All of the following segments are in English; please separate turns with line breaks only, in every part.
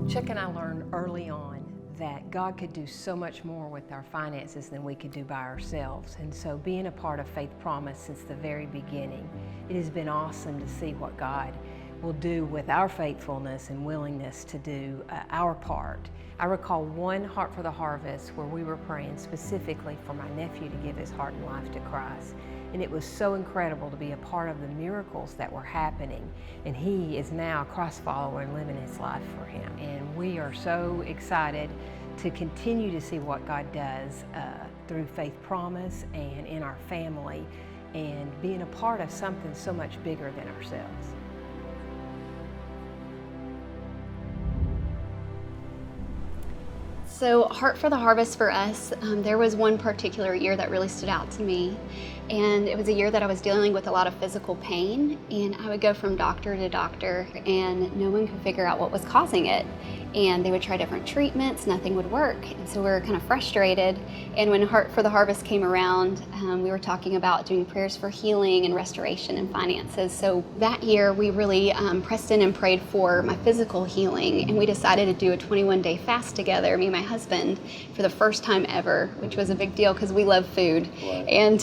Chuck and I learned early on that God could do so much more with our finances than we could do by ourselves. And so being a part of Faith Promise since the very beginning, it has been awesome to see what God will do with our faithfulness and willingness to do our part. I recall one Heart for the Harvest where we were praying specifically for my nephew to give his heart and life to Christ. And it was so incredible to be a part of the miracles that were happening. And he is now a Christ follower and living his life for him. And we are so excited to continue to see what God does through Faith Promise and in our family, and being a part of something so much bigger than ourselves.
So Heart for the Harvest for us, there was one particular year that really stood out to me. And it was a year that I was dealing with a lot of physical pain, and I would go from doctor to doctor and no one could figure out what was causing it. And they would try different treatments, nothing would work. And so we were kind of frustrated. And when Heart for the Harvest came around, we were talking about doing prayers for healing and restoration and finances. So that year we really pressed in and prayed for my physical healing. And we decided to do a 21-day fast together, me and my husband, for the first time ever, which was a big deal because we love food. Right. And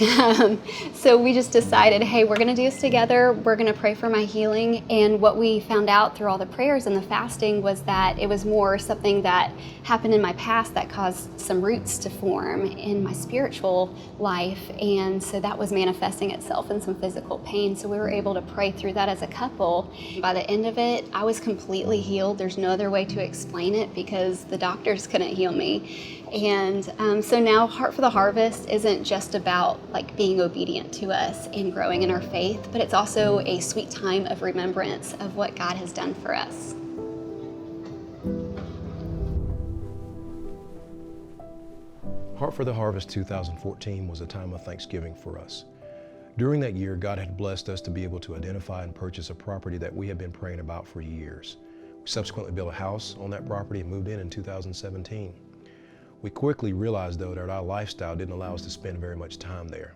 so we just decided, hey, we're gonna do this together. We're gonna pray for my healing. And what we found out through all the prayers and the fasting was that it was more something that happened in my past that caused some roots to form in my spiritual life. And so that was manifesting itself in some physical pain. So we were able to pray through that as a couple. By the end of it, I was completely healed. There's no other way to explain it because the doctors couldn't heal me. And so now Heart for the Harvest isn't just about like being obedient to us and growing in our faith, but it's also a sweet time of remembrance of what God has done for us.
Heart for the Harvest 2014 was a time of thanksgiving for us. During that year, God had blessed us to be able to identify and purchase a property that we had been praying about for years. We subsequently built a house on that property and moved in 2017. We quickly realized, though, that our lifestyle didn't allow us to spend very much time there.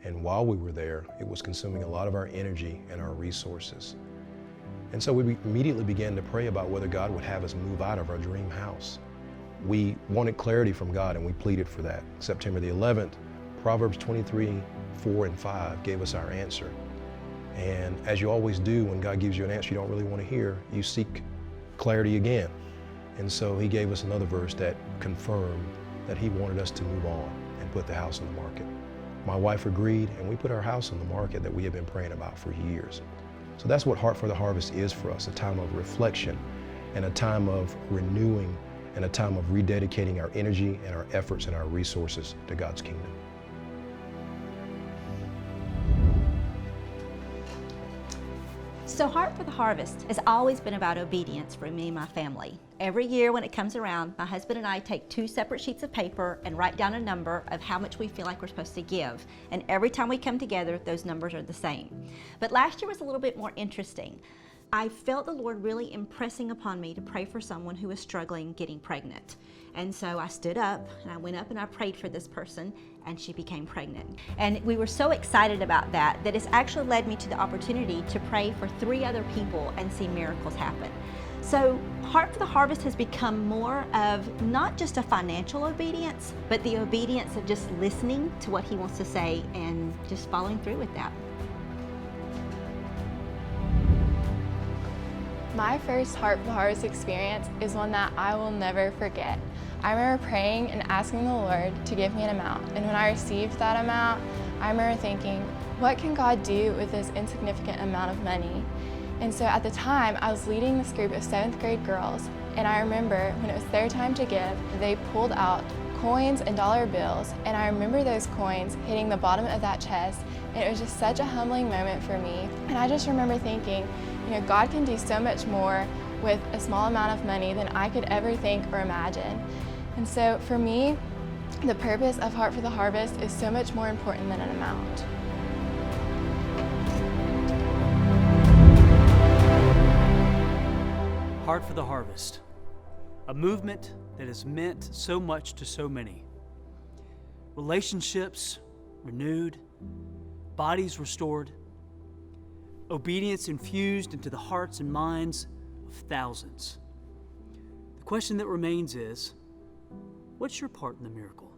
And while we were there, it was consuming a lot of our energy and our resources. And so we immediately began to pray about whether God would have us move out of our dream house. We wanted clarity from God, and we pleaded for that. September the 11th, Proverbs 23:4-5 gave us our answer. And as you always do, when God gives you an answer you don't really want to hear, you seek clarity again. And so he gave us another verse that confirmed that he wanted us to move on and put the house on the market. My wife agreed, and we put our house on the market that we have been praying about for years. So that's what Heart for the Harvest is for us, a time of reflection and a time of renewing and a time of rededicating our energy and our efforts and our resources to God's kingdom.
So Heart for the Harvest has always been about obedience for me and my family. Every year when it comes around, my husband and I take 2 separate sheets of paper and write down a number of how much we feel like we're supposed to give. And every time we come together, those numbers are the same. But last year was a little bit more interesting. I felt the Lord really impressing upon me to pray for someone who was struggling getting pregnant. And so I stood up and I went up and I prayed for this person, and she became pregnant. And we were so excited about that it's actually led me to the opportunity to pray for 3 other people and see miracles happen. So Heart for the Harvest has become more of not just a financial obedience, but the obedience of just listening to what he wants to say and just following through with that.
My first Heart for the Harvest experience is one that I will never forget. I remember praying and asking the Lord to give me an amount, and when I received that amount, I remember thinking, what can God do with this insignificant amount of money? And so at the time, I was leading this group of 7th grade girls, and I remember when it was their time to give, they pulled out coins and dollar bills, and I remember those coins hitting the bottom of that chest, and it was just such a humbling moment for me. And I just remember thinking, you know, God can do so much more with a small amount of money than I could ever think or imagine. And so for me, the purpose of Heart for the Harvest is so much more important than an amount.
Heart for the Harvest, a movement that has meant so much to so many. Relationships renewed, bodies restored, obedience infused into the hearts and minds of thousands. question that remains is, what's your part in the miracle?